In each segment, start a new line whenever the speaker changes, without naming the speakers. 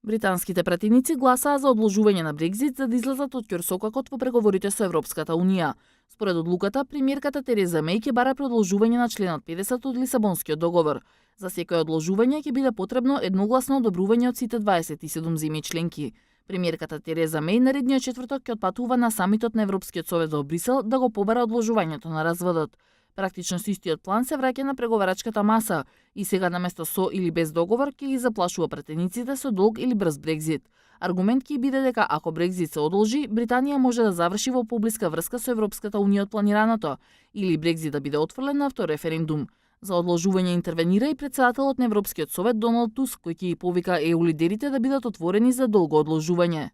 Британските пратеници гласаа за одложување на Брекзит за да излезат од ќорсокакот во преговорите со Европската Унија. Според одлуката, премиерката Тереза Меј ќе бара продолжување на членот 50 од Лисабонскиот договор. За секој одложување ќе биде потребно едногласно одобрување од сите 27 земји членки. Премиерката Тереза Меј наредниот четврток ќе отпатува на самитот на Европскиот совет во Брисел да го побара одложувањето на разводот. Практично со истиот план се враќа на преговарачката маса и сега наместо со или без договор ќе ги заплашува пратениците со долг или брз Брекзит. Аргумент ќе биде дека ако Брекзит се одолжи, Британија може да заврши во поблиска врска со Европската Унија од планираното, или Брекзит да биде отфрлен на втор референдум. За одложување интервенира и председателот на Европскиот совет Доналд Туск, кој ќе ги повика ЕУ лидерите да бидат отворени за долго одложување.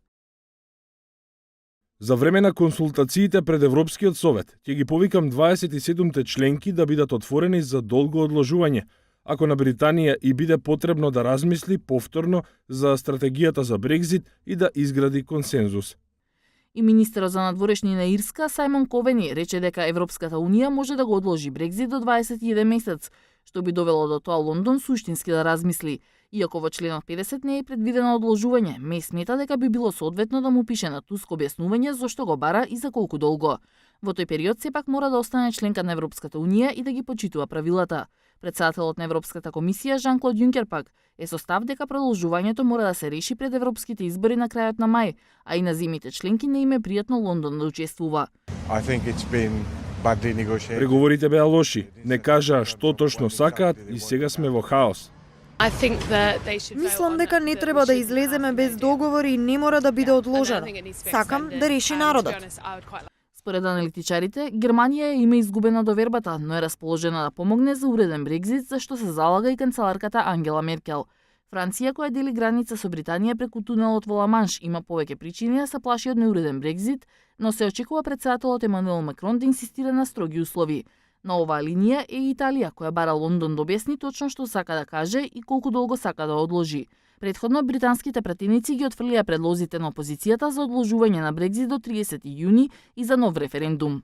За време на консултациите пред Европскиот совет ќе ги повикам 27-те членки да бидат отворени за долго одложување, ако на Британија и биде потребно да размисли повторно за стратегијата за Брекзит и да изгради консензус.
И министерот за надворешни на Ирска Сајмон Ковени рече дека Европската Унија може да го одложи Брекзит до 21 месец, што би довело до тоа Лондон суштински да размисли. Иако во членот 50 не е предвидено одложување, Меј смета дека би било соодветно да му пише на Туск објаснување зошто го бара и за колку долго. Во тој период сепак мора да остане членка на Европската Унија и да ги почитува правилата. Председателот на Европската комисија Жан-Клод Јункер пак е со став дека продолжувањето мора да се реши пред европските избори на крајот на мај, а и на земјите членки не им е пријатно Лондон да учествува.
Преговорите беа лоши, не кажаа што точно сакаат и сега сме во хаос.
Мислам дека не треба да излеземе без договор и не мора да биде одложено. Сакам да реши народот.
Според аналитичарите, Германија има изгубена довербата, но е расположена да помогне за уреден Брекзит, за што се залага и канцеларката Ангела Меркел. Франција, која дели граница со Британија преку тунелот во Ла-Манш, има повеќе причини да се плаши од неуреден Брекзит, но се очекува председателот Емануел Макрон да инсистира на строги услови. На оваа линија е Италија, која бара Лондон да објасни точно што сака да каже и колку долго сака да одложи. Претходно, британските пратеници ги отфрлија предлозите на опозицијата за одложување на Брекзит до 30 јуни и за нов референдум.